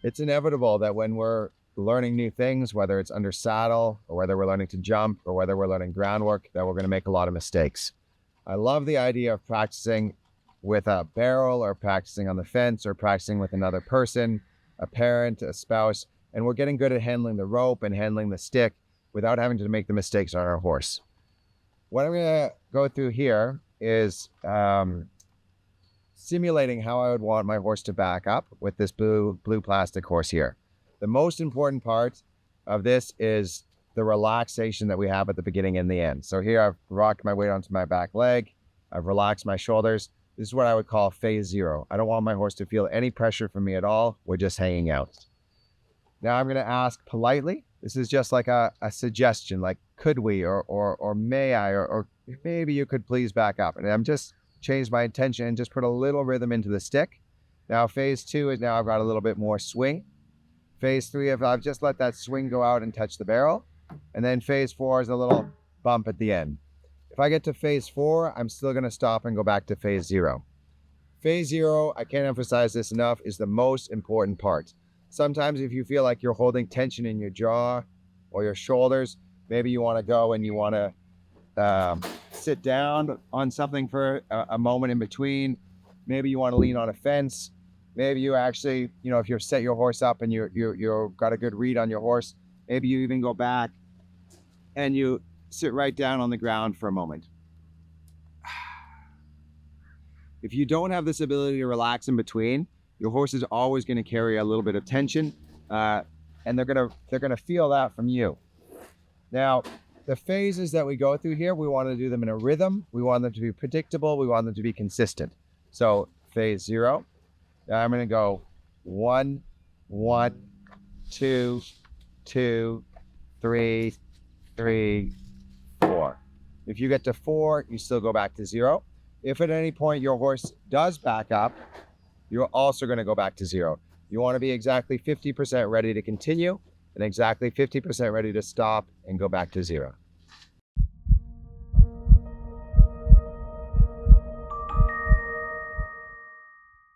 It's inevitable that when we're learning new things, whether it's under saddle or whether we're learning to jump or whether we're learning groundwork, that we're going to make a lot of mistakes. I love the idea of practicing with a barrel or practicing on the fence or practicing with another person, a parent, a spouse, and we're getting good at handling the rope and handling the stick without having to make the mistakes on our horse. What I'm going to go through here is simulating how I would want my horse to back up with this blue plastic horse here. The most important part of this is the relaxation that we have at the beginning and the end. So here I've rocked my weight onto my back leg. I've relaxed my shoulders. This is what I would call phase zero. I don't want my horse to feel any pressure from me at all. We're just hanging out. Now I'm going to ask politely. This is just like a suggestion, like could we or may I or maybe you could please back up. And I'm just change my intention and just put a little rhythm into the stick. Now phase two is now I've got a little bit more swing. Phase three, if I've just let that swing go out and touch the barrel. And then phase four is a little bump at the end. If I get to phase four, I'm still going to stop and go back to phase zero. Phase zero, I can't emphasize this enough, is the most important part. Sometimes if you feel like you're holding tension in your jaw or your shoulders, maybe you want to go and you want to sit down on something for a moment in between. Maybe you want to lean on a fence. Maybe you actually, if you've set your horse up and you've got a good read on your horse, maybe you even go back and you sit right down on the ground for a moment. If you don't have this ability to relax in between, your horse is always going to carry a little bit of tension, and they're gonna feel that from you. Now, the phases that we go through here, we want to do them in a rhythm. We want them to be predictable. We want them to be consistent. So phase zero, I'm going to go 1, 1, 2, 2, 3, 3, 4. If you get to 4, you still go back to 0. If at any point your horse does back up, you're also going to go back to 0. You want to be exactly 50% ready to continue and exactly 50% ready to stop and go back to 0.